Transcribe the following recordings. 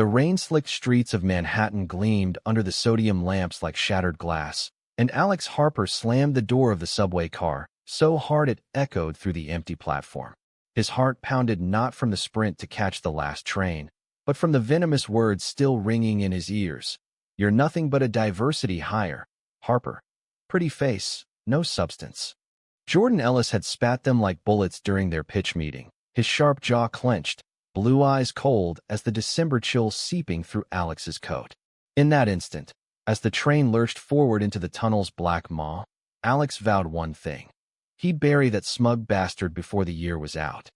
The rain-slicked streets of Manhattan gleamed under the sodium lamps like shattered glass, and Alex Harper slammed the door of the subway car so hard it echoed through the empty platform. His heart pounded not from the sprint to catch the last train, but from the venomous words still ringing in his ears. "You're nothing but a diversity hire, Harper. Pretty face, no substance." Jordan Ellis had spat them like bullets during their pitch meeting, his sharp jaw clenched, blue eyes cold as the December chill seeping through Alex's coat. In that instant, as the train lurched forward into the tunnel's black maw, Alex vowed one thing. He'd bury that smug bastard before the year was out.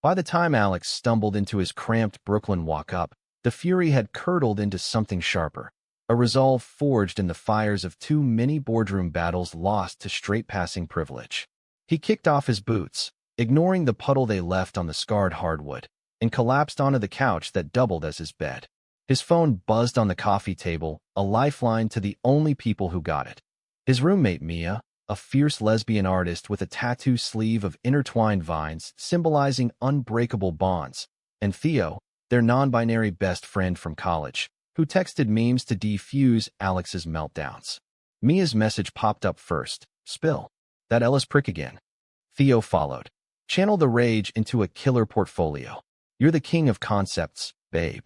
By the time Alex stumbled into his cramped Brooklyn walk-up, the fury had curdled into something sharper, a resolve forged in the fires of too many boardroom battles lost to straight-passing privilege. He kicked off his boots, ignoring the puddle they left on the scarred hardwood, and collapsed onto the couch that doubled as his bed. His phone buzzed on the coffee table, a lifeline to the only people who got it. His roommate Mia, a fierce lesbian artist with a tattoo sleeve of intertwined vines symbolizing unbreakable bonds, and Theo, their non-binary best friend from college, who texted memes to defuse Alex's meltdowns. Mia's message popped up first. "Spill. That Ellis prick again." Theo followed. "Channel the rage into a killer portfolio. You're the king of concepts, babe."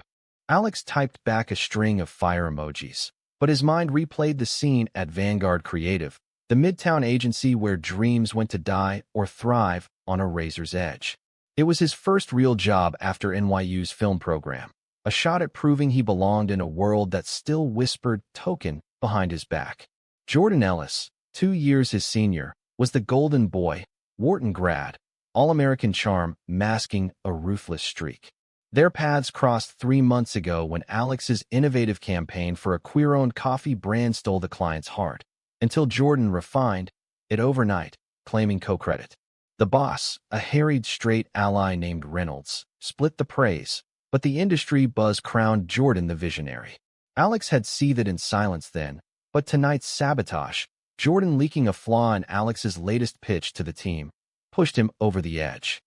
Alex typed back a string of fire emojis, but his mind replayed the scene at Vanguard Creative, the Midtown agency where dreams went to die or thrive on a razor's edge. It was his first real job after NYU's film program, a shot at proving he belonged in a world that still whispered token behind his back. Jordan Ellis, 2 years his senior, was the golden boy, Wharton grad, all-American charm masking a ruthless streak. Their paths crossed 3 months ago when Alex's innovative campaign for a queer-owned coffee brand stole the client's heart, until Jordan refined it overnight, claiming co-credit. The boss, a harried straight ally named Reynolds, split the praise, but the industry buzz crowned Jordan the visionary. Alex had seethed in silence then, but tonight's sabotage, Jordan leaking a flaw in Alex's latest pitch to the team, pushed him over the edge.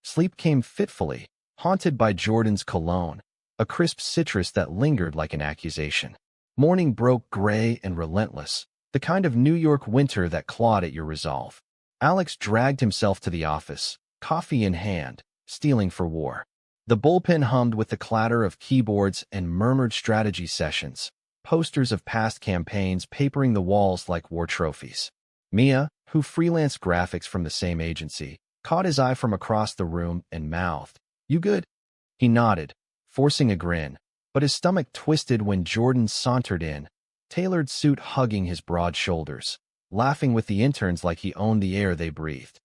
Sleep came fitfully, haunted by Jordan's cologne, a crisp citrus that lingered like an accusation. Morning broke gray and relentless, the kind of New York winter that clawed at your resolve. Alex dragged himself to the office, coffee in hand, steeling for war. The bullpen hummed with the clatter of keyboards and murmured strategy sessions, posters of past campaigns papering the walls like war trophies. Mia, who freelanced graphics from the same agency, caught his eye from across the room and mouthed, "You good?" He nodded, forcing a grin, but his stomach twisted when Jordan sauntered in, tailored suit hugging his broad shoulders, laughing with the interns like he owned the air they breathed.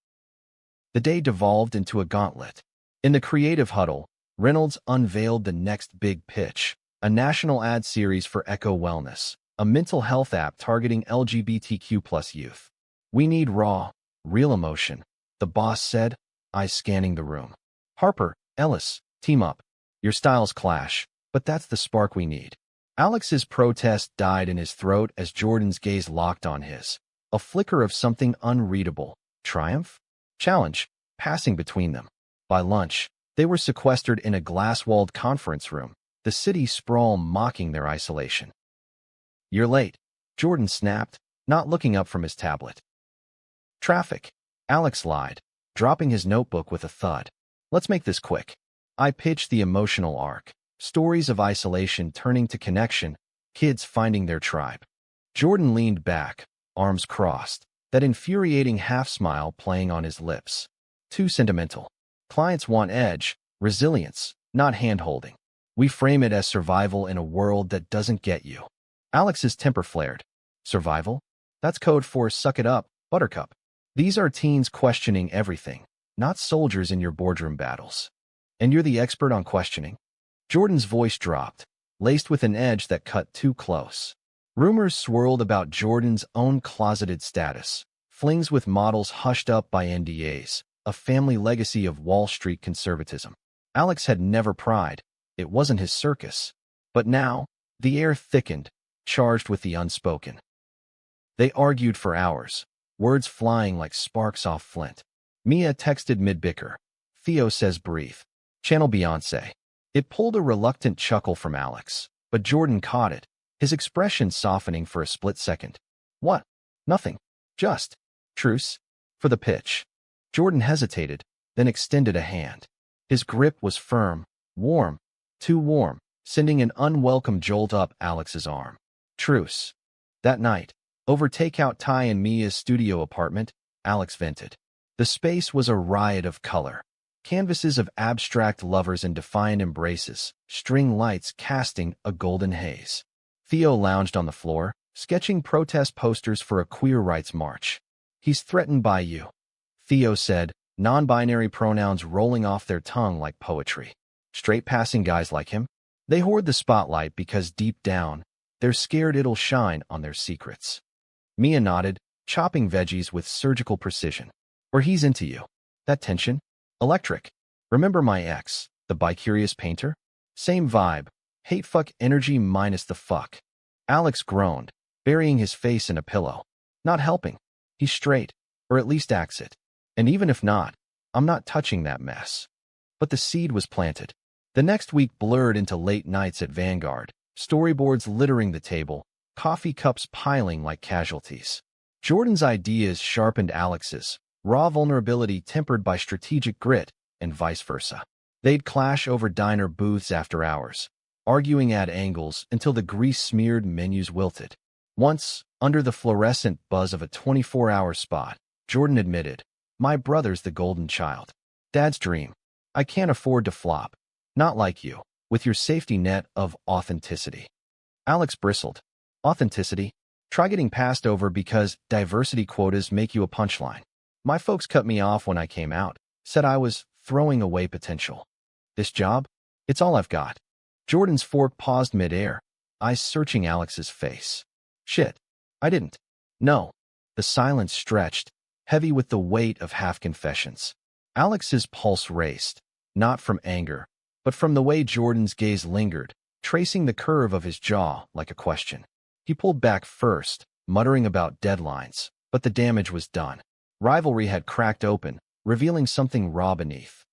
The day devolved into a gauntlet. In the creative huddle, Reynolds unveiled the next big pitch, a national ad series for Echo Wellness, a mental health app targeting LGBTQ+ youth. "We need raw, real emotion," the boss said, eyes scanning the room. "Harper, Ellis, team up. Your styles clash, but that's the spark we need." Alex's protest died in his throat as Jordan's gaze locked on his, a flicker of something unreadable, triumph, challenge, passing between them. By lunch, they were sequestered in a glass-walled conference room, the city sprawl mocking their isolation. "You're late," Jordan snapped, not looking up from his tablet. "Traffic," Alex lied, dropping his notebook with a thud. "Let's make this quick." I pitched the emotional arc, stories of isolation turning to connection, kids finding their tribe. Jordan leaned back, arms crossed, that infuriating half-smile playing on his lips. "Too sentimental. Clients want edge, resilience, not hand-holding. We frame it as survival in a world that doesn't get you." Alex's temper flared. "Survival? That's code for suck it up, buttercup. These are teens questioning everything, not soldiers in your boardroom battles. And you're the expert on questioning?" Jordan's voice dropped, laced with an edge that cut too close. Rumors swirled about Jordan's own closeted status, flings with models hushed up by NDAs, a family legacy of Wall Street conservatism. Alex had never pried. It wasn't his circus. But now, the air thickened, charged with the unspoken. They argued for hours, words flying like sparks off flint. Mia texted mid-bicker. "Theo says breathe. Channel Beyoncé." It pulled a reluctant chuckle from Alex, but Jordan caught it, his expression softening for a split second. What? Nothing. Just. Truce. For the pitch. Jordan hesitated, then extended a hand. His grip was firm, warm, too warm, sending an unwelcome jolt up Alex's arm. Truce. That night, over takeout Ty and Mia's studio apartment, Alex vented. The space was a riot of color. Canvases of abstract lovers in defiant embraces, string lights casting a golden haze. Theo lounged on the floor, sketching protest posters for a queer rights march. He's threatened by you, Theo said, non-binary pronouns rolling off their tongue like poetry. Straight-passing guys like him? They hoard the spotlight because deep down, they're scared it'll shine on their secrets. Mia nodded, chopping veggies with surgical precision. Or he's into you. That tension? Electric. Remember my ex, the bi-curious painter? Same vibe. Hate fuck energy minus the fuck. Alex groaned, burying his face in a pillow. Not helping. He's straight, or at least acts it. And even if not, I'm not touching that mess. But the seed was planted. The next week blurred into late nights at Vanguard, storyboards littering the table, coffee cups piling like casualties. Jordan's ideas sharpened Alex's, raw vulnerability tempered by strategic grit, and vice versa. They'd clash over diner booths after hours, arguing at angles until the grease-smeared menus wilted. Once, under the fluorescent buzz of a 24-hour spot, Jordan admitted, "My brother's the golden child. Dad's dream. I can't afford to flop. Not like you, with your safety net of authenticity." Alex bristled. Authenticity? Try getting passed over because diversity quotas make you a punchline. My folks cut me off when I came out, said I was throwing away potential. This job? It's all I've got. Jordan's fork paused midair, eyes searching Alex's face. Shit. I didn't. No. The silence stretched, heavy with the weight of half-confessions. Alex's pulse raced, not from anger, but from the way Jordan's gaze lingered, tracing the curve of his jaw like a question. He pulled back first, muttering about deadlines, but the damage was done. Rivalry had cracked open, revealing something raw beneath.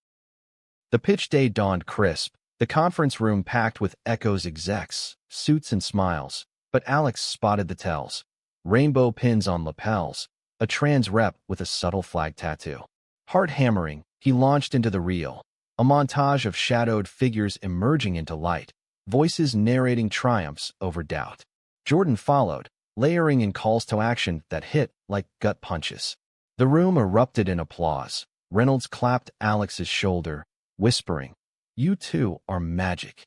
The pitch day dawned crisp, the conference room packed with Echo's execs, suits and smiles, but Alex spotted the tells. Rainbow pins on lapels, a trans rep with a subtle flag tattoo. Heart hammering, he launched into the reel, a montage of shadowed figures emerging into light, voices narrating triumphs over doubt. Jordan followed, layering in calls to action that hit like gut punches. The room erupted in applause. Reynolds clapped Alex's shoulder, whispering, "You two are magic."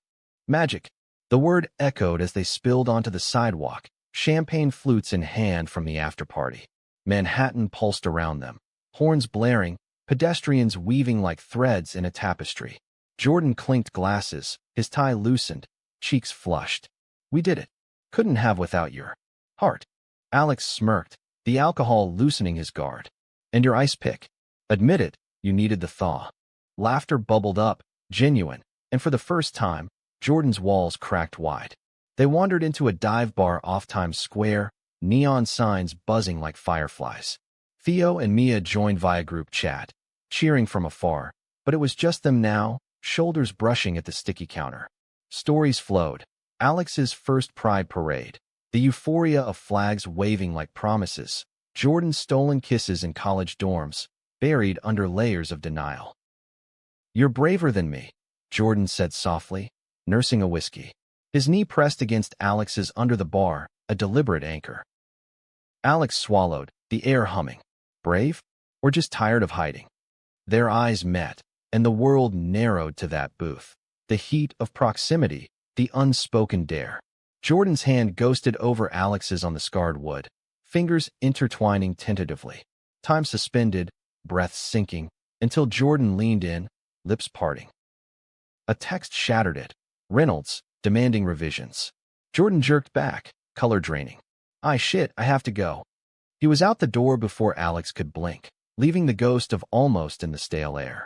Magic. The word echoed as they spilled onto the sidewalk, champagne flutes in hand from the after-party. Manhattan pulsed around them, horns blaring, pedestrians weaving like threads in a tapestry. Jordan clinked glasses, his tie loosened, cheeks flushed. "We did it. Couldn't have without your heart." Alex smirked, the alcohol loosening his guard. "And your ice pick. Admit it, you needed the thaw." Laughter bubbled up, genuine, and for the first time, Jordan's walls cracked wide. They wandered into a dive bar off Times Square, neon signs buzzing like fireflies. Theo and Mia joined via group chat, cheering from afar, but it was just them now, shoulders brushing at the sticky counter. Stories flowed. Alex's first pride parade, the euphoria of flags waving like promises, Jordan's stolen kisses in college dorms, buried under layers of denial. "You're braver than me," Jordan said softly, nursing a whiskey. His knee pressed against Alex's under the bar, a deliberate anchor. Alex swallowed, the air humming. Brave? Or just tired of hiding? Their eyes met, and the world narrowed to that booth. The heat of proximity, the unspoken dare. Jordan's hand ghosted over Alex's on the scarred wood, fingers intertwining tentatively. Time suspended, breath sinking, until Jordan leaned in, lips parting. A text shattered it. Reynolds, demanding revisions. Jordan jerked back, color draining. Shit, I have to go." He was out the door before Alex could blink, leaving the ghost of almost in the stale air.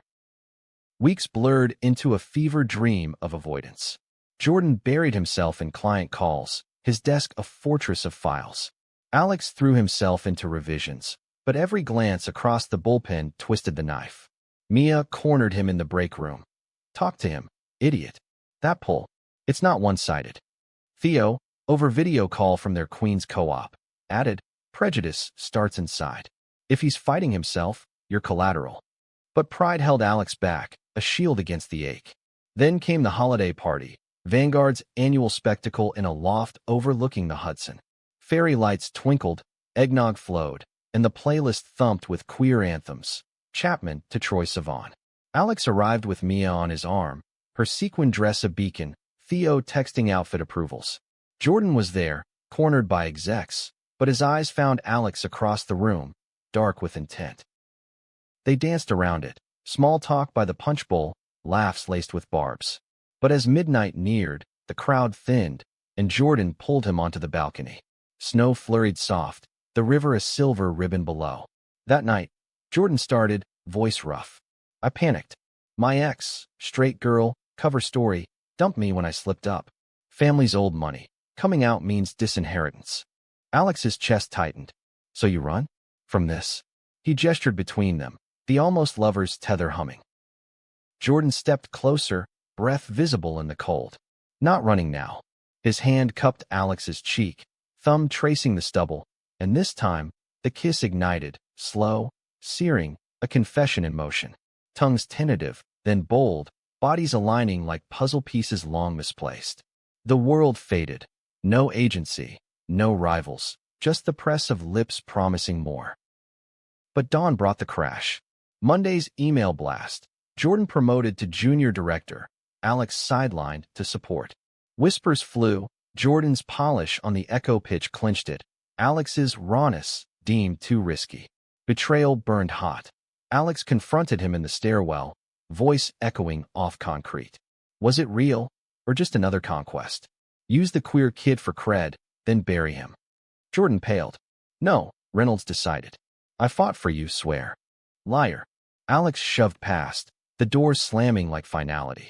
Weeks blurred into a fever dream of avoidance. Jordan buried himself in client calls, his desk a fortress of files. Alex threw himself into revisions, but every glance across the bullpen twisted the knife. Mia cornered him in the break room. "Talk to him, idiot." That pull. It's not one-sided. Theo, over video call from their Queen's co-op, added, prejudice starts inside. If he's fighting himself, you're collateral. But pride held Alex back, a shield against the ache. Then came the holiday party, Vanguard's annual spectacle in a loft overlooking the Hudson. Fairy lights twinkled, eggnog flowed, and the playlist thumped with queer anthems, Chapman to Troye Sivan. Alex arrived with Mia on his arm, her sequin dress a beacon, Theo texting outfit approvals. Jordan was there, cornered by execs, but his eyes found Alex across the room, dark with intent. They danced around it, small talk by the punch bowl, laughs laced with barbs. But as midnight neared, the crowd thinned, and Jordan pulled him onto the balcony. Snow flurried soft, the river a silver ribbon below. That night, Jordan started, voice rough. I panicked. My ex, straight girl, cover story, dumped me when I slipped up. Family's old money. Coming out means disinheritance. Alex's chest tightened. So you run? From this? He gestured between them, the almost lovers' tether humming. Jordan stepped closer, breath visible in the cold. Not running now. His hand cupped Alex's cheek, thumb tracing the stubble, and this time, the kiss ignited, slow, searing, a confession in motion. Tongues tentative, then bold, bodies aligning like puzzle pieces long misplaced. The world faded. No agency, no rivals, just the press of lips promising more. But dawn brought the crash. Monday's email blast. Jordan promoted to junior director, Alex sidelined to support. Whispers flew, Jordan's polish on the echo pitch clinched it, Alex's rawness deemed too risky. Betrayal burned hot. Alex confronted him in the stairwell, voice echoing off concrete. Was it real, or just another conquest? Use the queer kid for cred, then bury him. Jordan paled. No, Reynolds decided. I fought for you, swear. Liar. Alex shoved past, the door slamming like finality.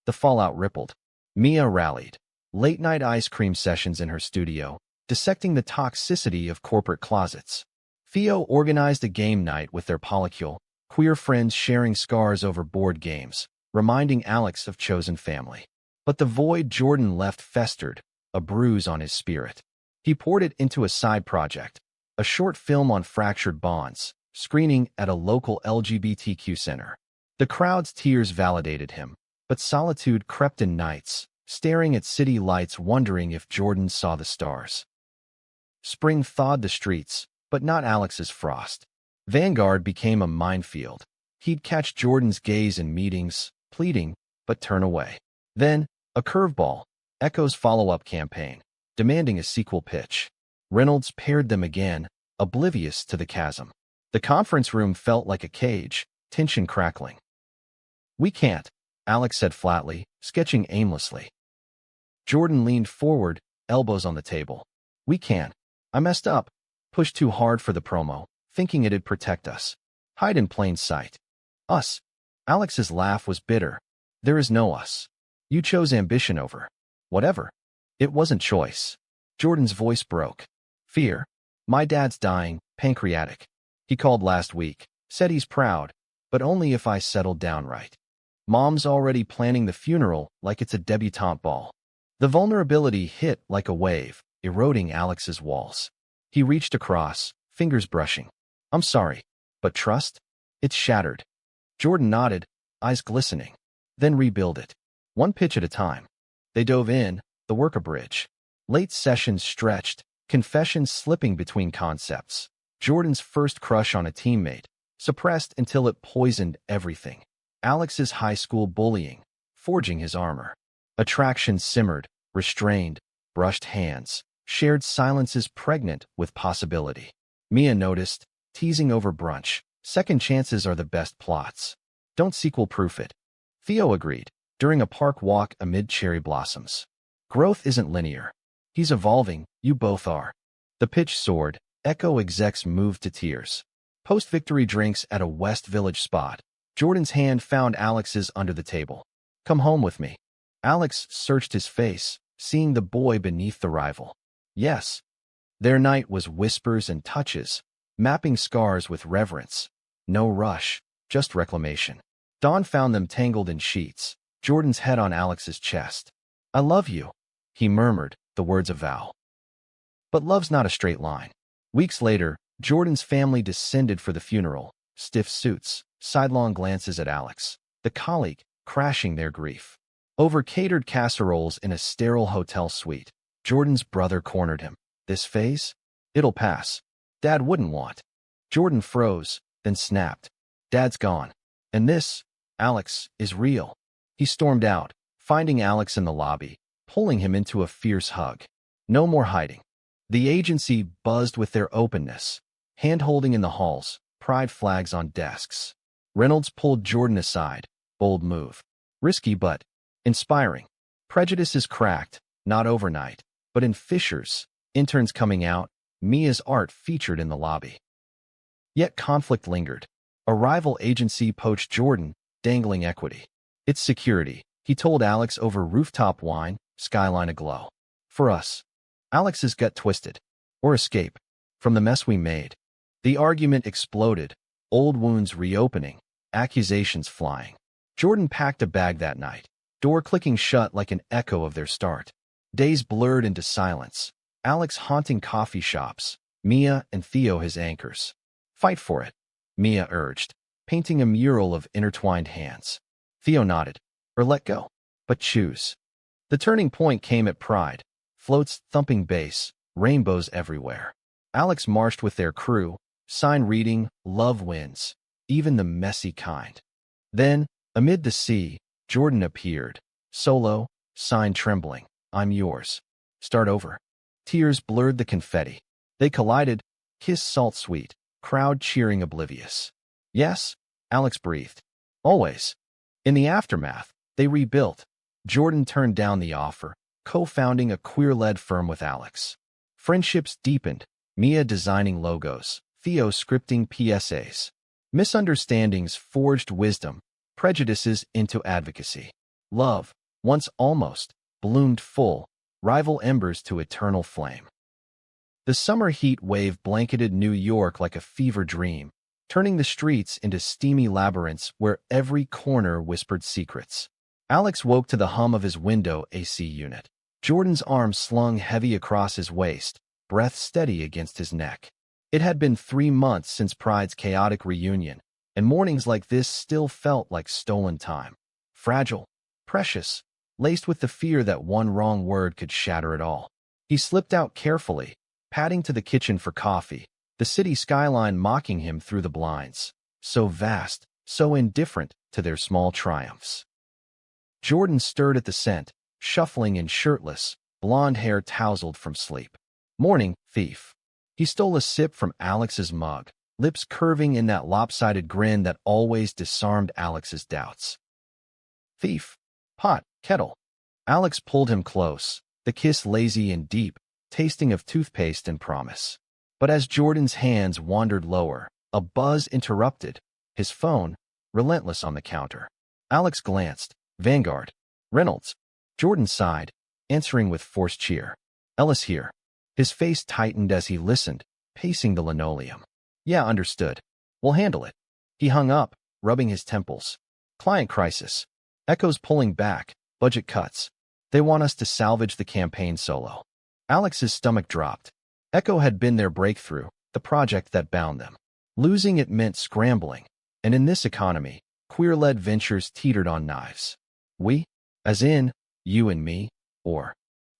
The fallout rippled. Mia rallied. Late-night ice cream sessions in her studio, dissecting the toxicity of corporate closets. Theo organized a game night with their polycule, queer friends sharing scars over board games, reminding Alex of chosen family. But the void Jordan left festered, a bruise on his spirit. He poured it into a side project, a short film on fractured bonds, screening at a local LGBTQ center. The crowd's tears validated him, but solitude crept in nights, staring at city lights wondering if Jordan saw the stars. Spring thawed the streets, but not Alex's frost. Vanguard became a minefield. He'd catch Jordan's gaze in meetings, pleading, but turn away. Then, a curveball, Echo's follow-up campaign, demanding a sequel pitch. Reynolds paired them again, oblivious to the chasm. The conference room felt like a cage, tension crackling. We can't, Alex said flatly, sketching aimlessly. Jordan leaned forward, elbows on the table. We can. I messed up. Pushed too hard for the promo, thinking it'd protect us. Hide in plain sight. Us. Alex's laugh was bitter. There is no us. You chose ambition over whatever. It wasn't choice. Jordan's voice broke. Fear. My dad's dying, pancreatic. He called last week, said he's proud, but only if I settled down right. Mom's already planning the funeral like it's a debutante ball. The vulnerability hit like a wave, eroding Alex's walls. He reached across, fingers brushing. I'm sorry, but trust? It's shattered. Jordan nodded, eyes glistening. Then rebuild it. One pitch at a time. They dove in, the work a bridge. Late sessions stretched, confessions slipping between concepts. Jordan's first crush on a teammate, suppressed until it poisoned everything. Alex's high school bullying, forging his armor. Attraction simmered, restrained, brushed hands, shared silences pregnant with possibility. Mia noticed, teasing over brunch. Second chances are the best plots. Don't sequel-proof it. Theo agreed, during a park walk amid cherry blossoms. Growth isn't linear. He's evolving, you both are. The pitch soared, Echo execs moved to tears. Post-victory drinks at a West Village spot. Jordan's hand found Alex's under the table. Come home with me. Alex searched his face, seeing the boy beneath the rival. Yes. Their night was whispers and touches, mapping scars with reverence. No rush, just reclamation. Dawn found them tangled in sheets, Jordan's head on Alex's chest. "I love you," he murmured, the words a vow. But love's not a straight line. Weeks later, Jordan's family descended for the funeral, stiff suits, sidelong glances at Alex, the colleague, crashing their grief. Over catered casseroles in a sterile hotel suite, Jordan's brother cornered him. "This phase? It'll pass. Dad wouldn't want." Jordan froze, then snapped. "Dad's gone. And this, Alex, is real." He stormed out, finding Alex in the lobby, pulling him into a fierce hug. No more hiding. The agency buzzed with their openness, hand-holding in the halls, pride flags on desks. Reynolds pulled Jordan aside. Bold move. Risky but inspiring. Prejudice is cracked, not overnight, but in fissures, interns coming out, Mia's art featured in the lobby. Yet conflict lingered. A rival agency poached Jordan, dangling equity. "It's security," he told Alex over rooftop wine, skyline aglow. "For us." Alex's gut twisted. "Or escape. From the mess we made." The argument exploded, old wounds reopening, accusations flying. Jordan packed a bag that night, door clicking shut like an echo of their start. Days blurred into silence. Alex haunting coffee shops, Mia and Theo his anchors. "Fight for it," Mia urged, painting a mural of intertwined hands. Theo nodded. "Or let go. But choose." The turning point came at Pride. Floats, thumping bass, rainbows everywhere. Alex marched with their crew, sign reading, "Love wins," even the messy kind. Then, amid the sea, Jordan appeared. Solo, sign trembling. "I'm yours. Start over." Tears blurred the confetti. They collided, kiss salt sweet, crowd cheering oblivious. "Yes," Alex breathed. "Always." In the aftermath, they rebuilt. Jordan turned down the offer, co-founding a queer-led firm with Alex. Friendships deepened, Mia designing logos, Theo scripting PSAs. Misunderstandings forged wisdom, prejudices into advocacy. Love, once almost, bloomed full, rival embers to eternal flame. The summer heat wave blanketed New York like a fever dream, turning the streets into steamy labyrinths where every corner whispered secrets. Alex woke to the hum of his window AC unit. Jordan's arm slung heavy across his waist, breath steady against his neck. It had been 3 months since Pride's chaotic reunion, and mornings like this still felt like stolen time. Fragile, precious, laced with the fear that one wrong word could shatter it all. He slipped out carefully, padding to the kitchen for coffee, the city skyline mocking him through the blinds. So vast, so indifferent to their small triumphs. Jordan stirred at the scent, shuffling and shirtless, blonde hair tousled from sleep. "Morning, thief." He stole a sip from Alex's mug, lips curving in that lopsided grin that always disarmed Alex's doubts. "Thief. Pot, kettle." Alex pulled him close, the kiss lazy and deep, tasting of toothpaste and promise. But as Jordan's hands wandered lower, a buzz interrupted, his phone, relentless on the counter. Alex glanced. "Vanguard." "Reynolds." Jordan sighed, answering with forced cheer. "Ellis here." His face tightened as he listened, pacing the linoleum. "Yeah, understood. We'll handle it." He hung up, rubbing his temples. "Client crisis. Echoes pulling back, budget cuts. They want us to salvage the campaign solo." Alex's stomach dropped. Echo had been their breakthrough, the project that bound them. Losing it meant scrambling, and in this economy, queer-led ventures teetered on knives. "We? As in, you and me? Or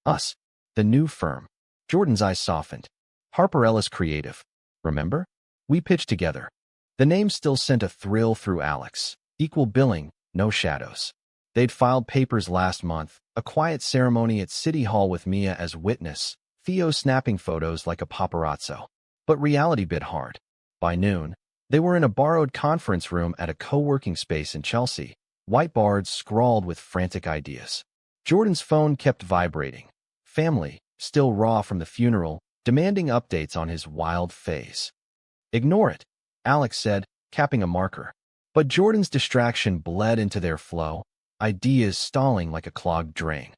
us?" The new firm. Jordan's eyes softened. "Harper Ellis Creative. Remember? We pitched together." The name still sent a thrill through Alex. Equal billing, no shadows. They'd filed papers last month, a quiet ceremony at City Hall with Mia as witness, Theo snapping photos like a paparazzo. But reality bit hard. By noon, they were in a borrowed conference room at a co-working space in Chelsea, whiteboards scrawled with frantic ideas. Jordan's phone kept vibrating. Family, still raw from the funeral, demanding updates on his wild phase. "Ignore it," Alex said, capping a marker. But Jordan's distraction bled into their flow, ideas stalling like a clogged drain.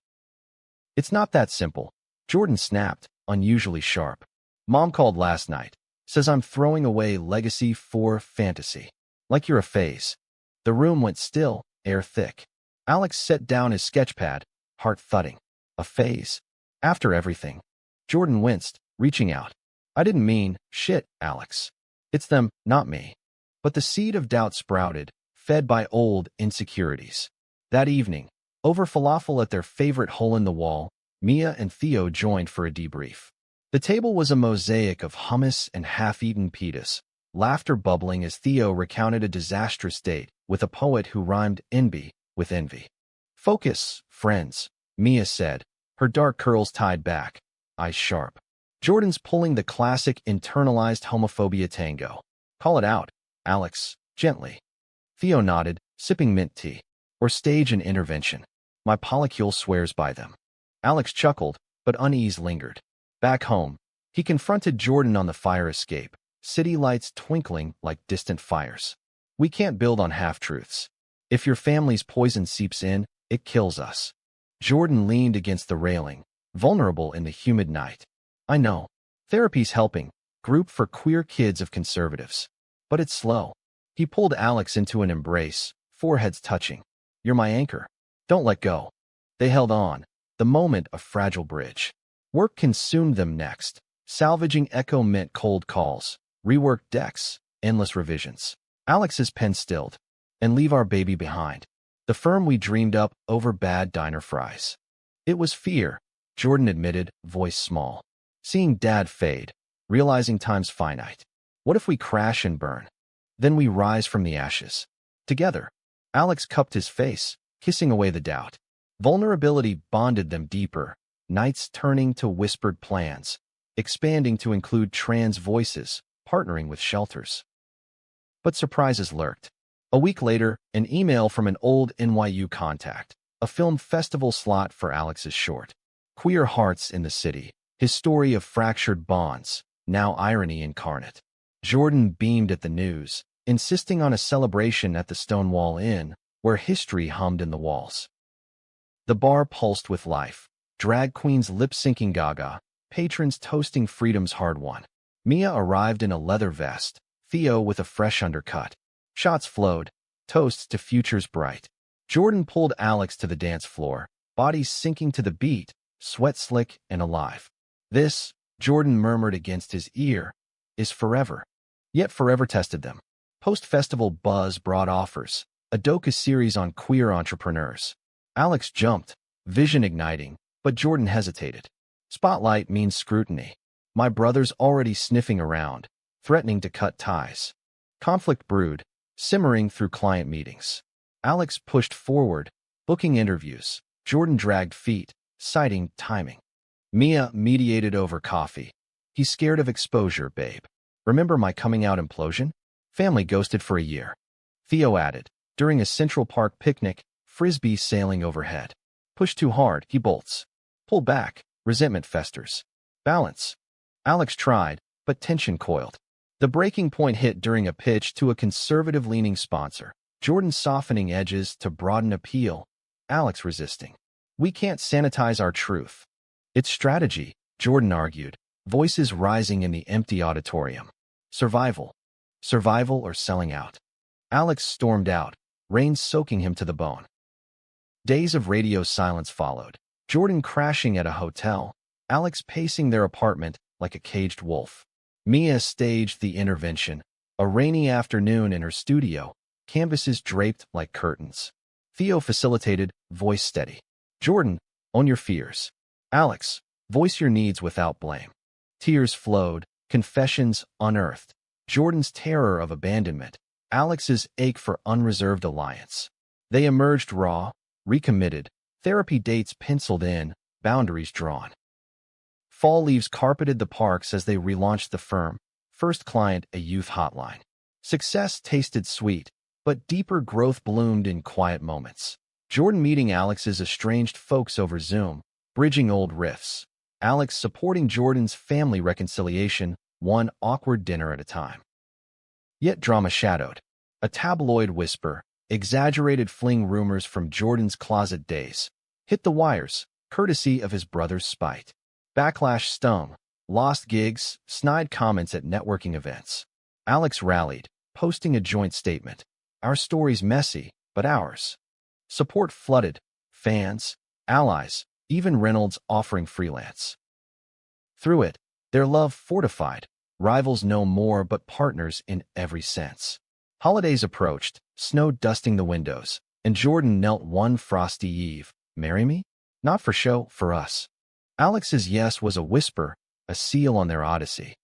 "It's not that simple," Jordan snapped, unusually sharp. "Mom called last night. Says I'm throwing away legacy for fantasy. Like you're a phase." The room went still, air thick. Alex set down his sketchpad, heart thudding. A phase. After everything. Jordan winced, reaching out. I didn't mean shit, Alex. It's them, not me. But the seed of doubt sprouted, fed by old insecurities. That evening, over falafel at their favorite hole-in-the-wall, Mia and Theo joined for a debrief. The table was a mosaic of hummus and half-eaten pitas, laughter bubbling as Theo recounted a disastrous date with a poet who rhymed envy with envy. Focus, friends, Mia said, her dark curls tied back, eyes sharp. Jordan's pulling the classic internalized homophobia tango. Call it out, Alex, gently. Theo nodded, sipping mint tea. Or stage an intervention. My polycule swears by them. Alex chuckled, but unease lingered. Back home, he confronted Jordan on the fire escape, city lights twinkling like distant fires. We can't build on half-truths. If your family's poison seeps in, it kills us. Jordan leaned against the railing, vulnerable in the humid night. I know. Therapy's helping. Group for queer kids of conservatives. But it's slow. He pulled Alex into an embrace, foreheads touching. You're my anchor. Don't let go. They held on, the moment a fragile bridge. Work consumed them next, salvaging Echo meant cold calls, reworked decks, endless revisions. Alex's pen stilled. And leave our baby behind. The firm we dreamed up over bad diner fries. It was fear, Jordan admitted, voice small. Seeing Dad fade, realizing time's finite. What if we crash and burn? Then we rise from the ashes. Together. Alex cupped his face, kissing away the doubt. Vulnerability bonded them deeper, nights turning to whispered plans, expanding to include trans voices, partnering with shelters. But surprises lurked. A week later, an email from an old NYU contact, a film festival slot for Alex's short. Queer Hearts in the City, his story of fractured bonds, now irony incarnate. Jordan beamed at the news, insisting on a celebration at the Stonewall Inn, where history hummed in the walls. The bar pulsed with life, drag queens lip-syncing Gaga, patrons toasting freedom's hard-won. Mia arrived in a leather vest, Theo with a fresh undercut. Shots flowed, toasts to futures bright. Jordan pulled Alex to the dance floor, bodies sinking to the beat, sweat slick and alive. This, Jordan murmured against his ear, is forever. Yet forever tested them. Post-festival buzz brought offers, a docu-series on queer entrepreneurs. Alex jumped, vision igniting, but Jordan hesitated. Spotlight means scrutiny. My brother's already sniffing around, threatening to cut ties. Conflict brewed, simmering through client meetings. Alex pushed forward, booking interviews. Jordan dragged feet, citing timing. Mia mediated over coffee. He's scared of exposure, babe. Remember my coming out implosion? Family ghosted for a year. Theo added, during a Central Park picnic, frisbee sailing overhead. Push too hard, he bolts. Pull back, resentment festers. Balance. Alex tried, but tension coiled. The breaking point hit during a pitch to a conservative-leaning sponsor. Jordan softening edges to broaden appeal. Alex resisting. We can't sanitize our truth. It's strategy, Jordan argued, voices rising in the empty auditorium. Survival. Survival or selling out. Alex stormed out, rain soaking him to the bone. Days of radio silence followed. Jordan crashing at a hotel, Alex pacing their apartment like a caged wolf. Mia staged the intervention, a rainy afternoon in her studio, canvases draped like curtains. Theo facilitated, voice steady. Jordan, own your fears. Alex, voice your needs without blame. Tears flowed, confessions unearthed. Jordan's terror of abandonment, Alex's ache for unreserved alliance. They emerged raw, recommitted, therapy dates penciled in, boundaries drawn. Fall leaves carpeted the parks as they relaunched the firm, first client a youth hotline. Success tasted sweet, but deeper growth bloomed in quiet moments. Jordan meeting Alex's estranged folks over Zoom, bridging old rifts. Alex supporting Jordan's family reconciliation, one awkward dinner at a time. Yet drama shadowed. A tabloid whisper, exaggerated fling rumors from Jordan's closet days, hit the wires, courtesy of his brother's spite. Backlash stung, lost gigs, snide comments at networking events. Alex rallied, posting a joint statement. Our story's messy, but ours. Support flooded. Fans, allies, even Reynolds offering freelance. Through it, their love fortified, rivals no more but partners in every sense. Holidays approached, snow dusting the windows, and Jordan knelt one frosty eve. Marry me? Not for show, for us. Alex's yes was a whisper, a seal on their odyssey.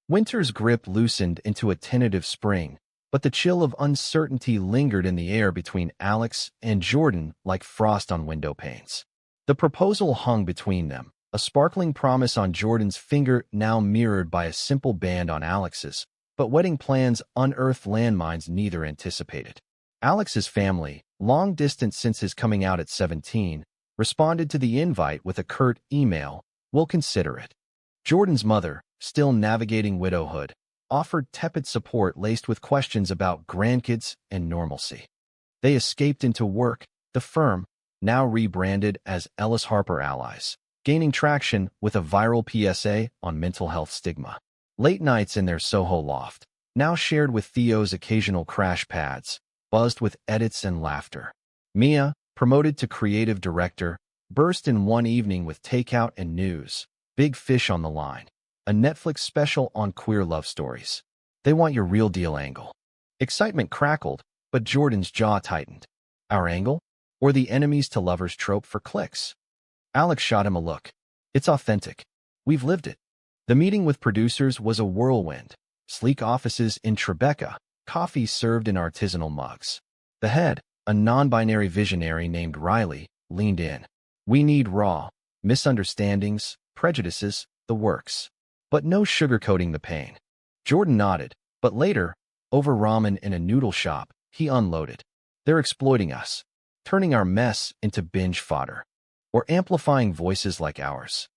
Winter's grip loosened into a tentative spring, but the chill of uncertainty lingered in the air between Alex and Jordan like frost on window panes. The proposal hung between them, a sparkling promise on Jordan's finger now mirrored by a simple band on Alex's, but wedding plans unearthed landmines neither anticipated. Alex's family, long distant since his coming out at 17, responded to the invite with a curt email, "We'll consider it." Jordan's mother, still navigating widowhood, offered tepid support laced with questions about grandkids and normalcy. They escaped into work, the firm, now rebranded as Ellis Harper Allies, gaining traction with a viral PSA on mental health stigma. Late nights in their Soho loft, now shared with Theo's occasional crash pads, buzzed with edits and laughter. Mia, promoted to creative director, burst in one evening with takeout and news. Big fish on the line. A Netflix special on queer love stories. They want your real deal angle. Excitement crackled, but Jordan's jaw tightened. Our angle? Or the enemies to lovers trope for clicks? Alex shot him a look. It's authentic. We've lived it. The meeting with producers was a whirlwind. Sleek offices in Tribeca, coffee served in artisanal mugs. The head, a non-binary visionary named Riley, leaned in. We need raw, misunderstandings, prejudices, the works. But no sugarcoating the pain. Jordan nodded, but later, over ramen in a noodle shop, he unloaded. They're exploiting us, turning our mess into binge fodder, or amplifying voices like ours.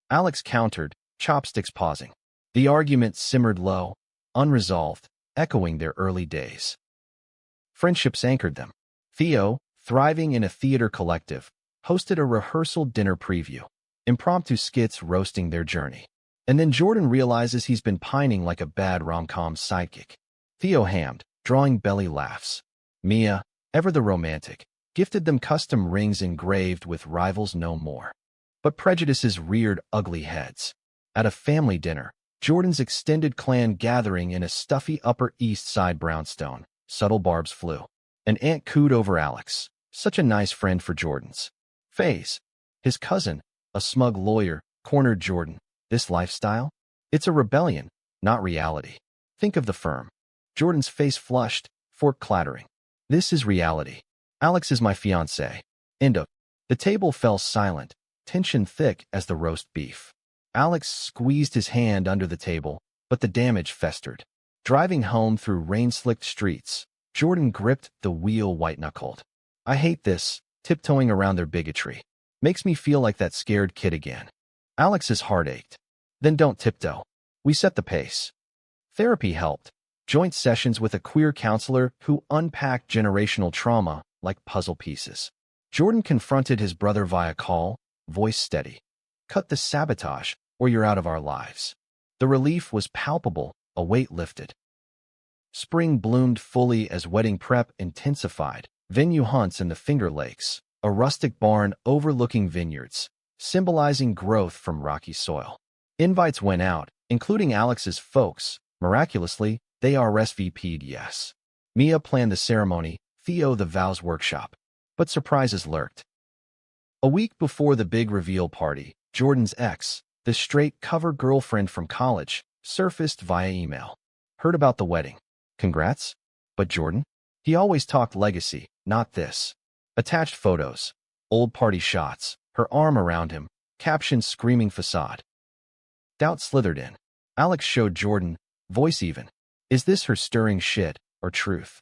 Alex countered, chopsticks pausing. The argument simmered low, unresolved, echoing their early days. Friendships anchored them. Theo, thriving in a theater collective, hosted a rehearsal dinner preview, impromptu skits roasting their journey. And then Jordan realizes he's been pining like a bad rom-com sidekick. Theo hammed, drawing belly laughs. Mia, ever the romantic, gifted them custom rings engraved with rivals no more. But prejudices reared ugly heads. At a family dinner, Jordan's extended clan gathering in a stuffy Upper East Side brownstone, subtle barbs flew. An aunt cooed over Alex, such a nice friend for Jordan's. Faze, his cousin, a smug lawyer, cornered Jordan. This lifestyle? It's a rebellion, not reality. Think of the firm. Jordan's face flushed, fork clattering. This is reality. Alex is my fiancé. End of. The table fell silent, tension thick as the roast beef. Alex squeezed his hand under the table, but the damage festered. Driving home through rain-slicked streets, Jordan gripped the wheel white-knuckled. I hate this, tiptoeing around their bigotry. Makes me feel like that scared kid again. Alex's heart ached. Then don't tiptoe. We set the pace. Therapy helped. Joint sessions with a queer counselor who unpacked generational trauma like puzzle pieces. Jordan confronted his brother via call, voice steady. Cut the sabotage, or you're out of our lives. The relief was palpable, a weight lifted. Spring bloomed fully as wedding prep intensified. Venue hunts in the Finger Lakes, a rustic barn overlooking vineyards, symbolizing growth from rocky soil. Invites went out, including Alex's folks. Miraculously, they RSVP'd yes. Mia planned the ceremony, Theo the vows workshop. But surprises lurked. A week before the big reveal party, Jordan's ex, the straight cover girlfriend from college, surfaced via email. Heard about the wedding. Congrats? But Jordan? He always talked legacy, not this. Attached photos, old party shots, her arm around him, caption screaming facade. Doubt slithered in. Alex showed Jordan, voice even. Is this her stirring shit, or truth?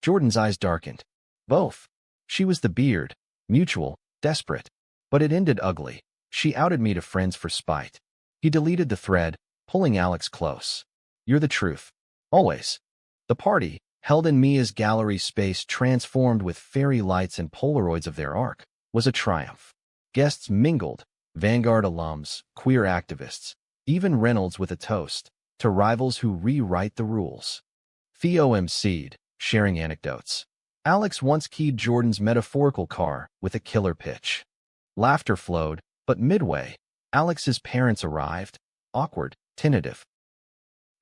Jordan's eyes darkened. Both. She was the beard, mutual, desperate. But it ended ugly. She outed me to friends for spite. He deleted the thread, pulling Alex close. You're the truth. Always. The party, held in Mia's gallery space transformed with fairy lights and Polaroids of their arc, was a triumph. Guests mingled, Vanguard alums, queer activists, even Reynolds with a toast, to rivals who rewrite the rules. Theo emceed, sharing anecdotes. Alex once keyed Jordan's metaphorical car with a killer pitch. Laughter flowed, but midway, Alex's parents arrived, awkward, tentative.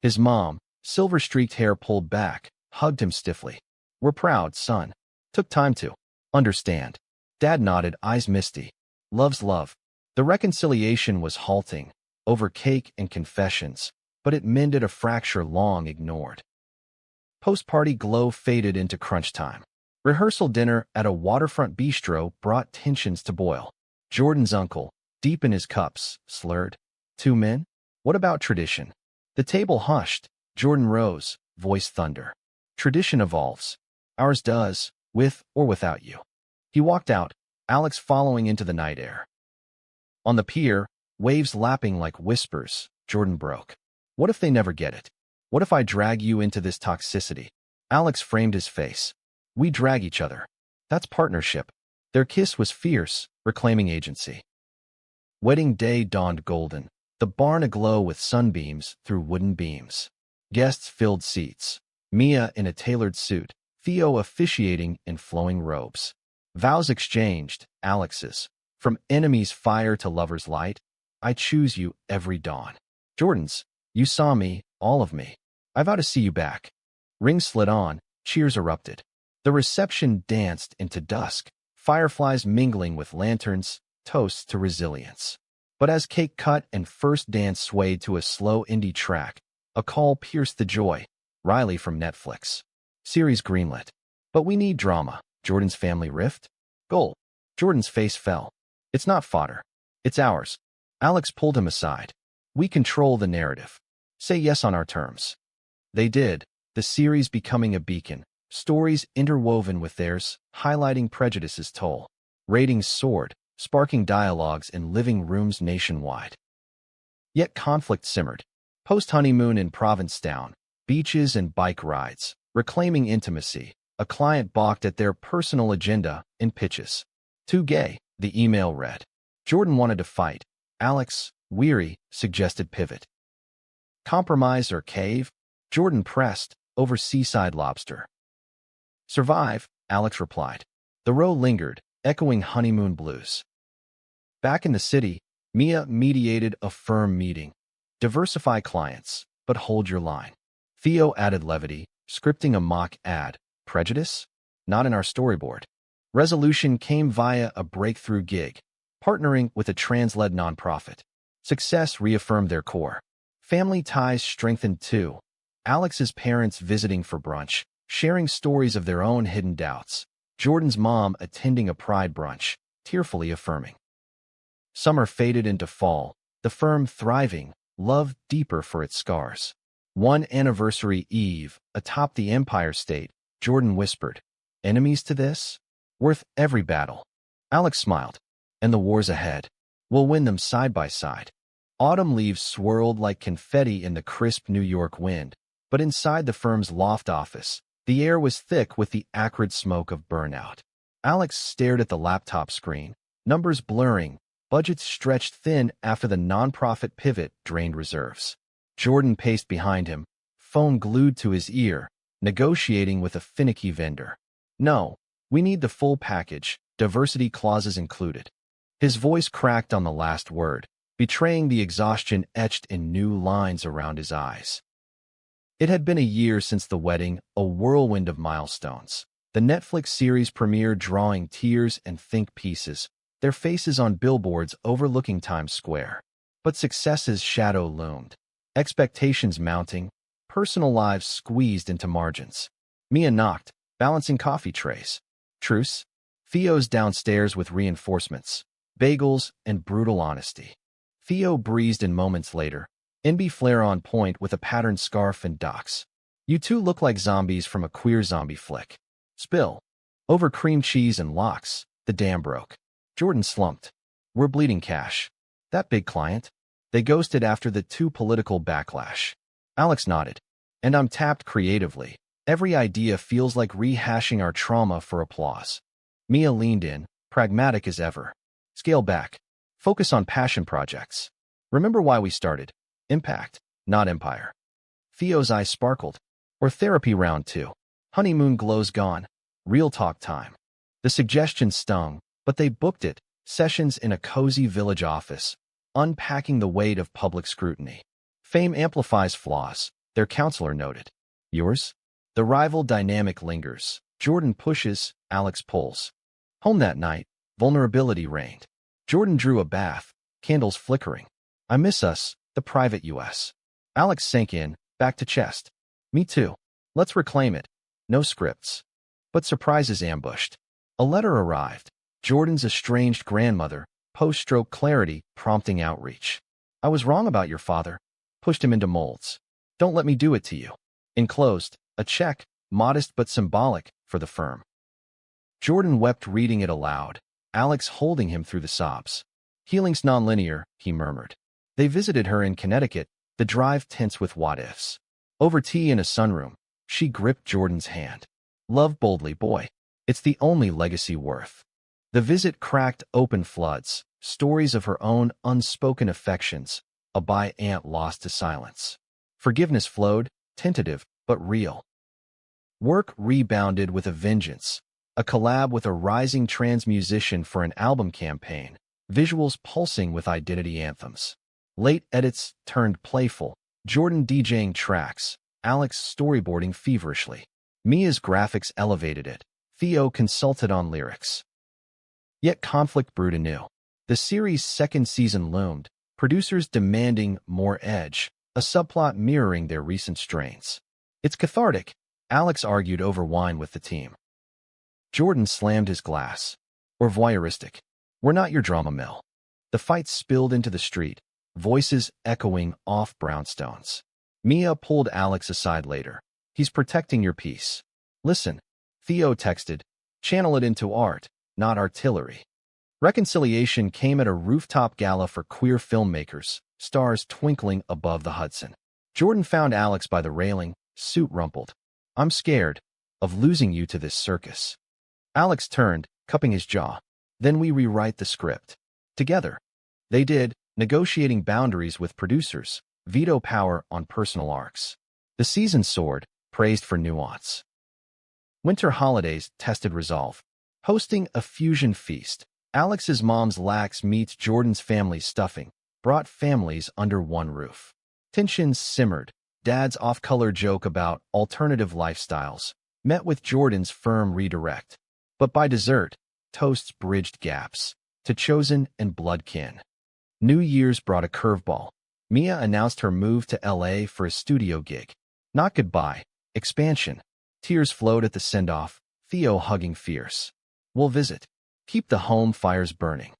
His mom, silver-streaked hair pulled back, hugged him stiffly. "We're proud, son. Took time to understand." Dad nodded, eyes misty. "Love's love." The reconciliation was halting, over cake and confessions, but it mended a fracture long ignored. Post-party glow faded into crunch time. Rehearsal dinner at a waterfront bistro brought tensions to boil. Jordan's uncle, deep in his cups, slurred. "Two men? What about tradition?" The table hushed. Jordan rose, voice thunder. "Tradition evolves. Ours does, with or without you." He walked out, Alex following into the night air. On the pier, waves lapping like whispers, Jordan broke. "What if they never get it? What if I drag you into this toxicity?" Alex framed his face. "We drag each other. That's partnership." Their kiss was fierce, reclaiming agency. Wedding day dawned golden, the barn aglow with sunbeams through wooden beams. Guests filled seats. Mia in a tailored suit, Theo officiating in flowing robes. Vows exchanged, Alex's. "From enemy's fire to lover's light, I choose you every dawn." Jordan's. "You saw me, all of me. I vow to see you back." Rings slid on, cheers erupted. The reception danced into dusk, fireflies mingling with lanterns, toasts to resilience. But as cake cut and first dance swayed to a slow indie track, a call pierced the joy. Riley from Netflix. Series greenlit. "But we need drama." Jordan's family rift? "Goal." Jordan's face fell. "It's not fodder. It's ours." Alex pulled him aside. "We control the narrative. Say yes on our terms." They did, the series becoming a beacon, stories interwoven with theirs, highlighting prejudice's toll. Ratings soared, sparking dialogues in living rooms nationwide. Yet conflict simmered. Post-honeymoon in Provincetown, beaches and bike rides, reclaiming intimacy, a client balked at their personal agenda in pitches. "Too gay," the email read. Jordan wanted to fight. Alex, weary, suggested pivot. "Compromise or cave?" Jordan pressed, over seaside lobster. "Survive," Alex replied. The row lingered, echoing honeymoon blues. Back in the city, Mia mediated a firm meeting. "Diversify clients, but hold your line." Theo added levity, scripting a mock ad. "Prejudice? Not in our storyboard." Resolution came via a breakthrough gig, partnering with a trans-led nonprofit. Success reaffirmed their core. Family ties strengthened too. Alex's parents visiting for brunch, sharing stories of their own hidden doubts. Jordan's mom attending a pride brunch, tearfully affirming. Summer faded into fall, the firm thriving, love deeper for its scars. One anniversary eve, atop the Empire State, Jordan whispered, "Enemies to this? Worth every battle." Alex smiled. "And the wars ahead. We'll win them side by side." Autumn leaves swirled like confetti in the crisp New York wind, but inside the firm's loft office, the air was thick with the acrid smoke of burnout. Alex stared at the laptop screen, numbers blurring, budgets stretched thin after the nonprofit pivot drained reserves. Jordan paced behind him, phone glued to his ear, negotiating with a finicky vendor. "No, we need the full package, diversity clauses included." His voice cracked on the last word, betraying the exhaustion etched in new lines around his eyes. It had been a year since the wedding, a whirlwind of milestones. The Netflix series premiere drawing tears and think pieces, their faces on billboards overlooking Times Square. But success's shadow loomed. Expectations mounting, personal lives squeezed into margins. Mia knocked, balancing coffee trays. "Truce?" Theo's downstairs with reinforcements, bagels, and brutal honesty. Theo breezed in moments later, NB flare on point with a patterned scarf and docs. "You two look like zombies from a queer zombie flick." Spill. Over cream cheese and lox, the dam broke. Jordan slumped. "We're bleeding cash." "That big client?" They ghosted after the too political backlash. Alex nodded. "And I'm tapped creatively. Every idea feels like rehashing our trauma for applause." Mia leaned in, pragmatic as ever. "Scale back. Focus on passion projects. Remember why we started. Impact, not empire." Theo's eyes sparkled. "Or therapy round 2. Honeymoon glow's gone. Real talk time. The suggestion stung, but they booked it. Sessions in a cozy village office, unpacking the weight of public scrutiny. Fame amplifies flaws, their counselor noted. Yours? The rival dynamic lingers. Jordan pushes, Alex pulls. Home that night, vulnerability reigned. Jordan drew a bath, candles flickering. I miss us, the private US. Alex sank in, back to chest. Me too. Let's reclaim it. No scripts. But surprises ambushed. A letter arrived. Jordan's estranged grandmother, post-stroke clarity, prompting outreach. I was wrong about your father. Pushed him into molds. Don't let me do it to you. Enclosed, a check, modest but symbolic, for the firm. Jordan wept reading it aloud, Alex holding him through the sobs. Healing's nonlinear, he murmured. They visited her in Connecticut, the drive tense with what-ifs. Over tea in a sunroom, she gripped Jordan's hand. Love boldly, boy. It's the only legacy worth. The visit cracked open floods, stories of her own unspoken affections, a by-aunt lost to silence. Forgiveness flowed, tentative, but real. Work rebounded with a vengeance, a collab with a rising trans musician for an album campaign, visuals pulsing with identity anthems. Late edits turned playful, Jordan DJing tracks, Alex storyboarding feverishly. Mia's graphics elevated it, Theo consulted on lyrics. Yet conflict brewed anew. The series' second season loomed, producers demanding more edge, a subplot mirroring their recent strains. It's cathartic, Alex argued over wine with the team. Jordan slammed his glass. Or voyeuristic. We're not your drama mill. The fight spilled into the street, voices echoing off brownstones. Mia pulled Alex aside later. He's protecting your peace. Listen, Theo texted, channel it into art, not artillery. Reconciliation came at a rooftop gala for queer filmmakers, stars twinkling above the Hudson. Jordan found Alex by the railing, suit rumpled. I'm scared of losing you to this circus. Alex turned, cupping his jaw. Then we rewrite the script. Together. They did, negotiating boundaries with producers, veto power on personal arcs. The season soared, praised for nuance. Winter holidays tested resolve. Hosting a fusion feast, Alex's mom's lax meets Jordan's family's stuffing, brought families under one roof. Tensions simmered, Dad's off-color joke about alternative lifestyles met with Jordan's firm redirect. But by dessert, toasts bridged gaps to chosen and blood kin. New Year's brought a curveball. Mia announced her move to LA for a studio gig. Not goodbye, expansion. Tears flowed at the send-off, Theo hugging fierce. We'll visit. Keep the home fires burning.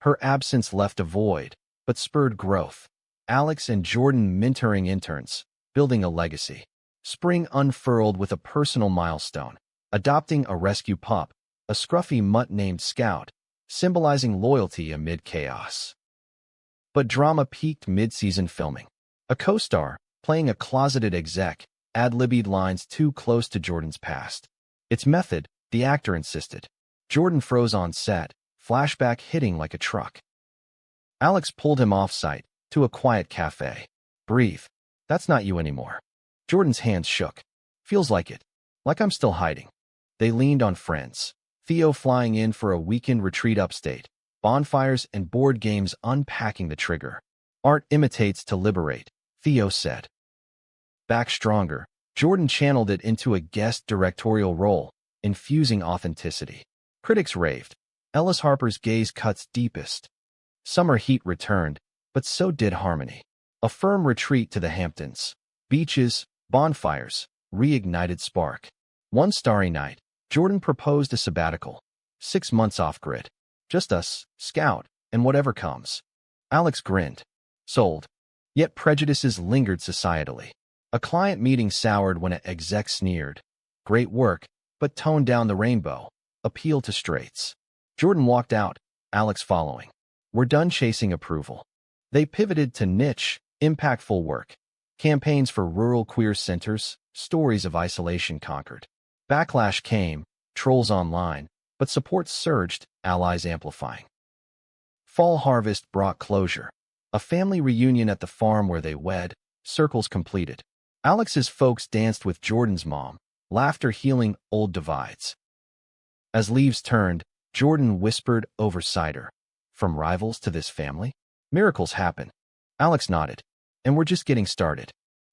Her absence left a void, but spurred growth. Alex and Jordan mentoring interns, building a legacy. Spring unfurled with a personal milestone, adopting a rescue pup, a scruffy mutt named Scout, symbolizing loyalty amid chaos. But drama peaked mid-season filming. A co-star, playing a closeted exec, ad-libbied lines too close to Jordan's past. Its method, the actor insisted. Jordan froze on set, flashback hitting like a truck. Alex pulled him off-site, to a quiet cafe. Breathe. That's not you anymore. Jordan's hands shook. Feels like it. Like I'm still hiding. They leaned on friends. Theo flying in for a weekend retreat upstate. Bonfires and board games unpacking the trigger. Art imitates to liberate, Theo said. Back stronger, Jordan channeled it into a guest directorial role, infusing authenticity. Critics raved. Ellis Harper's gaze cuts deepest. Summer heat returned, but so did harmony. A firm retreat to the Hamptons. Beaches, bonfires, reignited spark. One starry night, Jordan proposed a sabbatical. 6 months off-grid. Just us, Scout, and whatever comes. Alex grinned. Sold. Yet prejudices lingered societally. A client meeting soured when an exec sneered. Great work, but toned down the rainbow. Appeal to straights. Jordan walked out, Alex following. We're done chasing approval. They pivoted to niche, impactful work. Campaigns for rural queer centers, stories of isolation conquered. Backlash came, trolls online, but support surged, allies amplifying. Fall harvest brought closure. A family reunion at the farm where they wed, circles completed. Alex's folks danced with Jordan's mom, laughter healing old divides. As leaves turned, Jordan whispered over cider. From rivals to this family? Miracles happen. Alex nodded. And we're just getting started.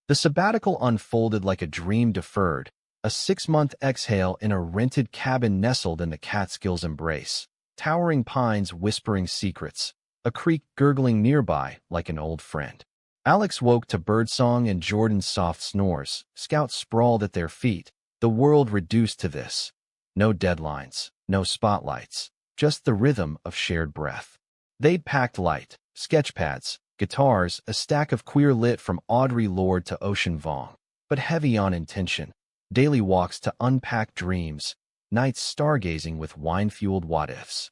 The sabbatical unfolded like a dream deferred, a 6-month exhale in a rented cabin nestled in the Catskills embrace, towering pines whispering secrets, a creek gurgling nearby like an old friend. Alex woke to birdsong and Jordan's soft snores. Scouts sprawled at their feet, the world reduced to this. No deadlines, no spotlights, just the rhythm of shared breath. They'd packed light, sketchpads, guitars, a stack of queer lit from Audre Lorde to Ocean Vuong, but heavy on intention. Daily walks to unpack dreams, nights stargazing with wine-fueled what-ifs.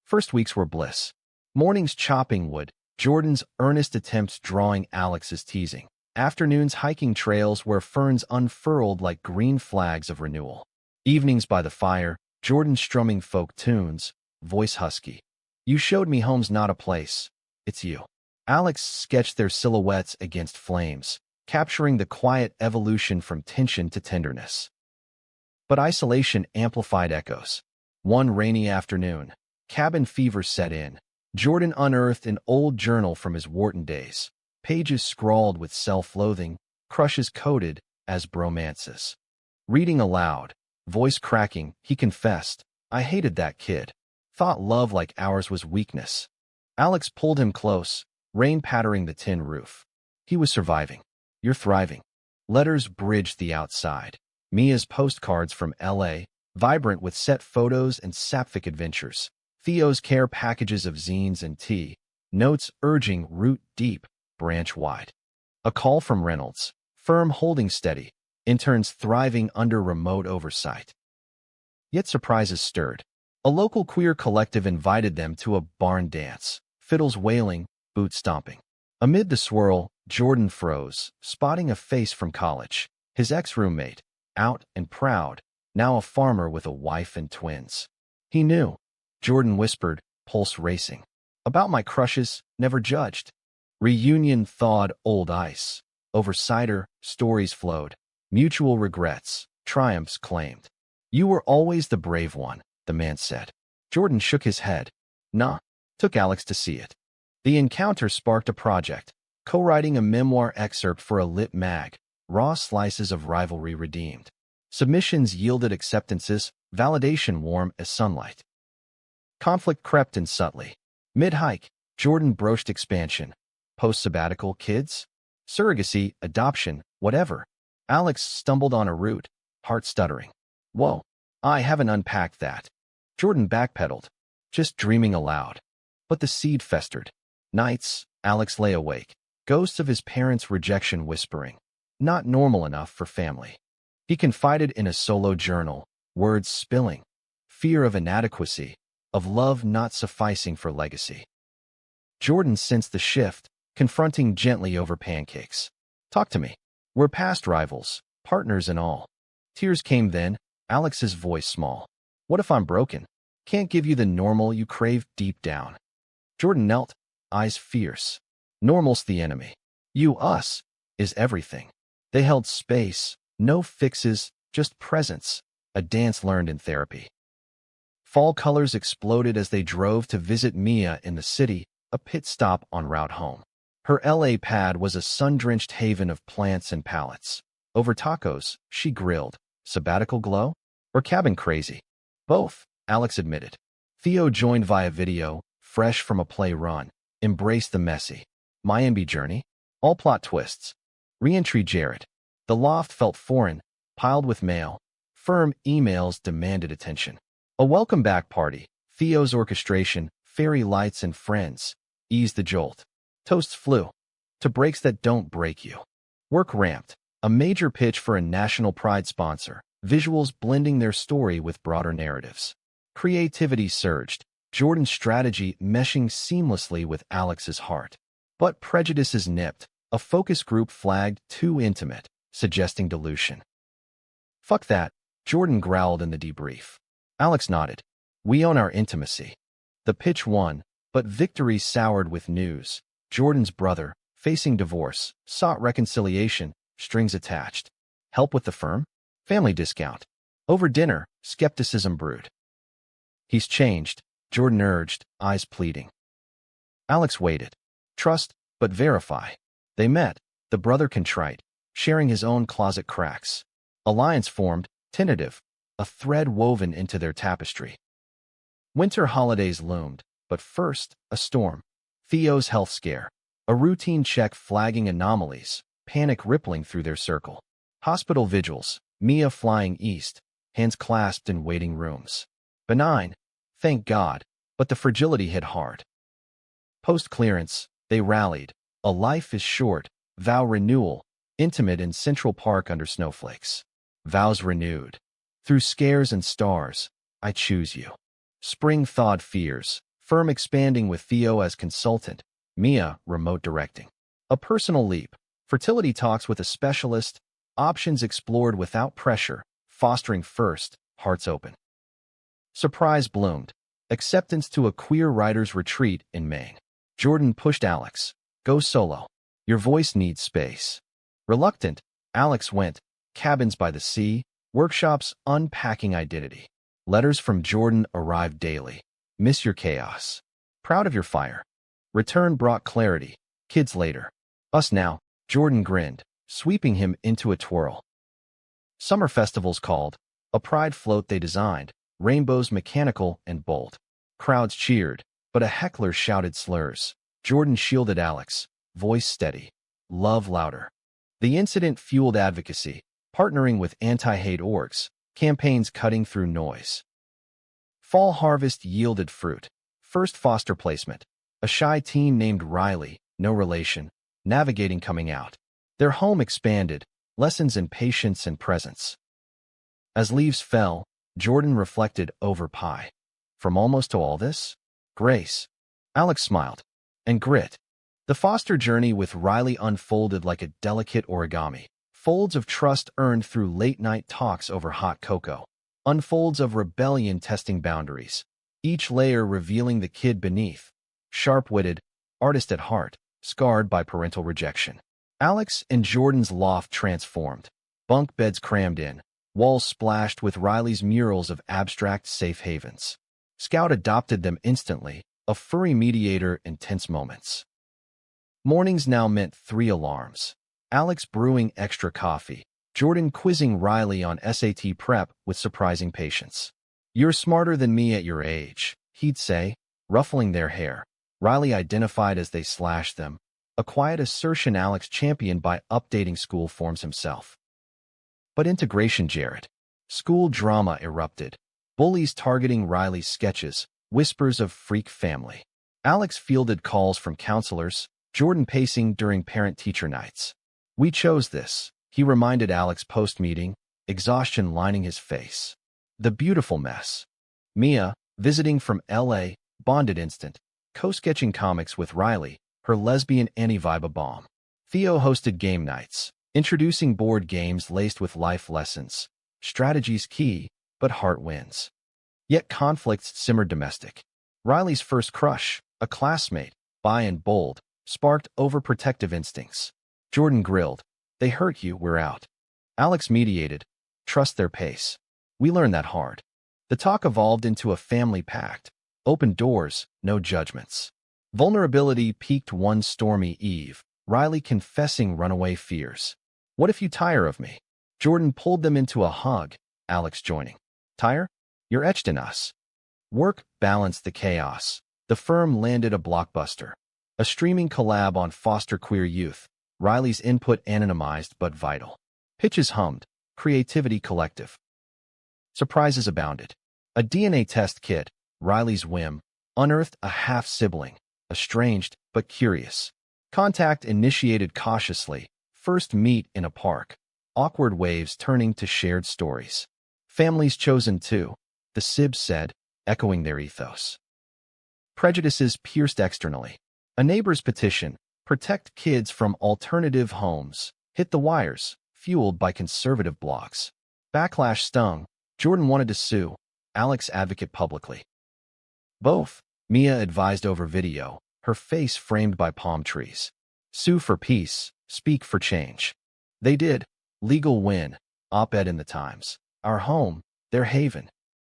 First weeks were bliss. Mornings chopping wood, Jordan's earnest attempts drawing Alex's teasing. Afternoons hiking trails where ferns unfurled like green flags of renewal. Evenings by the fire, Jordan strumming folk tunes, voice husky. You showed me home's not a place, it's you. Alex sketched their silhouettes against flames, capturing the quiet evolution from tension to tenderness. But isolation amplified echoes. One rainy afternoon, cabin fever set in. Jordan unearthed an old journal from his Wharton days, pages scrawled with self-loathing, crushes coded as bromances. Reading aloud, voice cracking, he confessed, I hated that kid. Thought love like ours was weakness. Alex pulled him close, rain pattering the tin roof. He was surviving. You're thriving. Letters bridged the outside. Mia's postcards from L.A., vibrant with set photos and sapphic adventures. Theo's care packages of zines and tea. Notes urging root deep, branch wide. A call from Reynolds, firm holding steady. Interns thriving under remote oversight. Yet surprises stirred. A local queer collective invited them to a barn dance, fiddles wailing, boots stomping. Amid the swirl, Jordan froze, spotting a face from college. His ex-roommate, out and proud, now a farmer with a wife and twins. He knew. Jordan whispered, pulse racing. About my crushes, never judged. Reunion thawed old ice. Over cider, stories flowed. Mutual regrets, triumphs claimed. You were always the brave one, the man said. Jordan shook his head. Nah, took Alex to see it. The encounter sparked a project, co-writing a memoir excerpt for a lit mag, raw slices of rivalry redeemed. Submissions yielded acceptances, validation warm as sunlight. Conflict crept in subtly. Mid-hike, Jordan broached expansion. Post-sabbatical kids? Surrogacy, adoption, whatever. Alex stumbled on a route, heart stuttering. Whoa, I haven't unpacked that. Jordan backpedaled, just dreaming aloud. But the seed festered. Nights, Alex lay awake, ghosts of his parents' rejection whispering. Not normal enough for family. He confided in a solo journal, words spilling. Fear of inadequacy, of love not sufficing for legacy. Jordan sensed the shift, confronting gently over pancakes. Talk to me. We're past rivals, partners and all. Tears came then, Alex's voice small. What if I'm broken? Can't give you the normal you crave deep down. Jordan knelt, eyes fierce. Normal's the enemy. You, us, is everything. They held space, no fixes, just presence, a dance learned in therapy. Fall colors exploded as they drove to visit Mia in the city, a pit stop en route home. Her L.A. pad was a sun-drenched haven of plants and palettes. Over tacos, she grilled. Sabbatical glow? Or cabin crazy? Both, Alex admitted. Theo joined via video, fresh from a play run. Embraced the messy. Miami journey? All plot twists. Re-entry Jared. The loft felt foreign, piled with mail. Firm emails demanded attention. A welcome back party. Theo's orchestration, fairy lights and friends. Eased the jolt. Toasts flew. To breaks that don't break you. Work ramped. A major pitch for a national pride sponsor. Visuals blending their story with broader narratives. Creativity surged. Jordan's strategy meshing seamlessly with Alex's heart. But prejudices nipped. A focus group flagged too intimate, suggesting dilution. Fuck that, Jordan growled in the debrief. Alex nodded. We own our intimacy. The pitch won, but victory soured with news. Jordan's brother, facing divorce, sought reconciliation, strings attached. Help with the firm? Family discount. Over dinner, skepticism brewed. He's changed, Jordan urged, eyes pleading. Alex waited. Trust, but verify. They met, the brother contrite, sharing his own closet cracks. Alliance formed, tentative, a thread woven into their tapestry. Winter holidays loomed, but first, a storm. Theo's health scare. A routine check flagging anomalies, panic rippling through their circle. Hospital vigils, Mia flying east, hands clasped in waiting rooms. Benign, thank God, but the fragility hit hard. Post-clearance, they rallied. A life is short, vow renewal, intimate in Central Park under snowflakes. Vows renewed. Through scares and stars, I choose you. Spring thawed fears, firm expanding with Theo as consultant, Mia remote directing. A personal leap, fertility talks with a specialist, options explored without pressure, fostering first, hearts open. Surprise bloomed, acceptance to a queer writer's retreat in Maine. Jordan pushed Alex, go solo. Your voice needs space. Reluctant, Alex went, cabins by the sea, workshops unpacking identity. Letters from Jordan arrived daily. Miss your chaos. Proud of your fire. Return brought clarity. Kids later. Us now, Jordan grinned, sweeping him into a twirl. Summer festivals called, a pride float they designed, rainbows mechanical and bold. Crowds cheered, but a heckler shouted slurs. Jordan shielded Alex, voice steady, love louder. The incident fueled advocacy, partnering with anti-hate orgs, campaigns cutting through noise. Fall harvest yielded fruit. First foster placement. A shy teen named Riley, no relation, navigating coming out. Their home expanded, lessons in patience and presence. As leaves fell, Jordan reflected over pie. From almost to all this? Grace. Alex smiled. And grit. The foster journey with Riley unfolded like a delicate origami. Folds of trust earned through late-night talks over hot cocoa. Unfolds of rebellion testing boundaries. Each layer revealing the kid beneath. Sharp-witted, artist at heart, scarred by parental rejection. Alex and Jordan's loft transformed. Bunk beds crammed in. Walls splashed with Riley's murals of abstract safe havens. Scout adopted them instantly, a furry mediator in tense moments. Mornings now meant 3 alarms. Alex brewing extra coffee. Jordan quizzing Riley on SAT prep with surprising patience. You're smarter than me at your age, he'd say, ruffling their hair. Riley identified as they slashed them, a quiet assertion Alex championed by updating school forms himself. But integration jarred. School drama erupted. Bullies targeting Riley's sketches, whispers of freak family. Alex fielded calls from counselors, Jordan pacing during parent-teacher nights. We chose this, he reminded Alex post-meeting, exhaustion lining his face. The beautiful mess. Mia, visiting from L.A., bonded instant, co-sketching comics with Riley, her lesbian anti-vibe a bomb. Theo hosted game nights, introducing board games laced with life lessons. Strategy's key, but heart wins. Yet conflicts simmered domestic. Riley's first crush, a classmate, bi and bold, sparked overprotective instincts. Jordan grilled, they hurt you, we're out. Alex mediated, trust their pace. We learned that hard. The talk evolved into a family pact. Open doors, no judgments. Vulnerability peaked one stormy eve, Riley confessing runaway fears. What if you tire of me? Jordan pulled them into a hug, Alex joining. Tire? You're etched in us. Work balanced the chaos. The firm landed a blockbuster. A streaming collab on foster queer youth. Riley's input anonymized but vital. Pitches hummed. Creativity collective. Surprises abounded. A DNA test kit, Riley's whim, unearthed a half-sibling, estranged but curious. Contact initiated cautiously, first meet in a park. Awkward waves turning to shared stories. Families chosen too, the Sibs said, echoing their ethos. Prejudices pierced externally. A neighbor's petition, protect kids from alternative homes, hit the wires, fueled by conservative blogs. Backlash stung. Jordan wanted to sue, Alex advocate publicly. Both, Mia advised over video, her face framed by palm trees. Sue for peace, speak for change. They did. Legal win. Op-ed in the Times. Our home, their haven.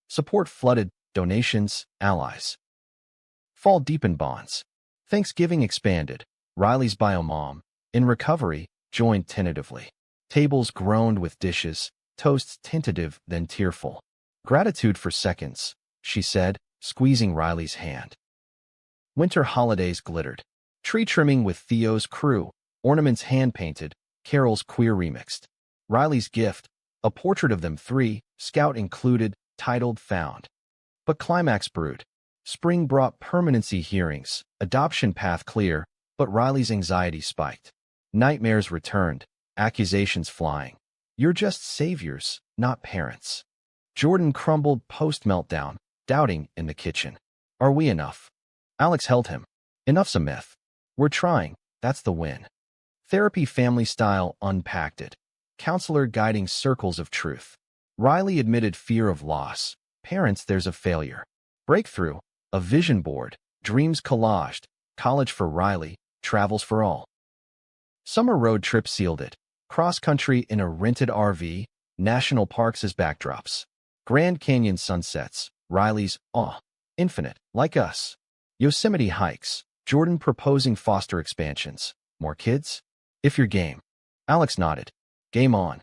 Support flooded, donations, allies. Fall deepened bonds. Thanksgiving expanded. Riley's biomom, in recovery, joined tentatively. Tables groaned with dishes, toasts tentative then tearful. Gratitude for seconds, she said, squeezing Riley's hand. Winter holidays glittered. Tree trimming with Theo's crew, ornaments hand-painted, carols queer remixed. Riley's gift, a portrait of them three, Scout included, titled Found. But climax brewed. Spring brought permanency hearings, adoption path clear, but Riley's anxiety spiked. Nightmares returned, accusations flying. You're just saviors, not parents. Jordan crumbled post-meltdown, doubting in the kitchen. Are we enough? Alex held him. Enough's a myth. We're trying, that's the win. Therapy family style unpacked it. Counselor guiding circles of truth. Riley admitted fear of loss. Parents, there's a failure. Breakthrough, a vision board, dreams collaged, college for Riley, travels for all. Summer road trip sealed it. Cross-country in a rented RV, national parks as backdrops. Grand Canyon sunsets, Riley's, infinite, like us. Yosemite hikes, Jordan proposing foster expansions. More kids? If you're game. Alex nodded. Game on.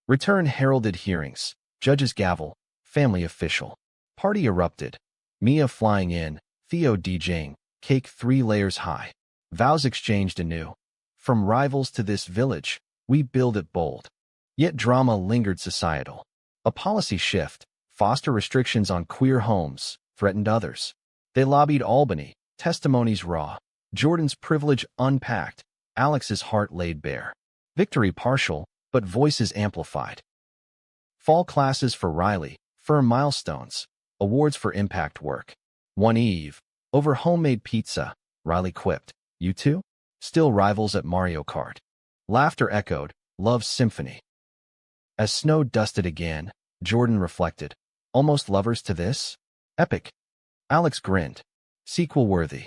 Return heralded hearings. Judge's gavel. Family official. Party erupted. Mia flying in. Theo DJing. Cake 3 layers high. Vows exchanged anew. From rivals to this village, we build it bold. Yet drama lingered societal. A policy shift. Foster restrictions on queer homes threatened others. They lobbied Albany. Testimonies raw. Jordan's privilege unpacked. Alex's heart laid bare. Victory partial, but voices amplified. Fall classes for Riley, firm milestones, awards for impact work. One eve, over homemade pizza, Riley quipped, "You two? Still rivals at Mario Kart." Laughter echoed, love's symphony. As snow dusted again, Jordan reflected, almost lovers to this? Epic. Alex grinned. Sequel-worthy.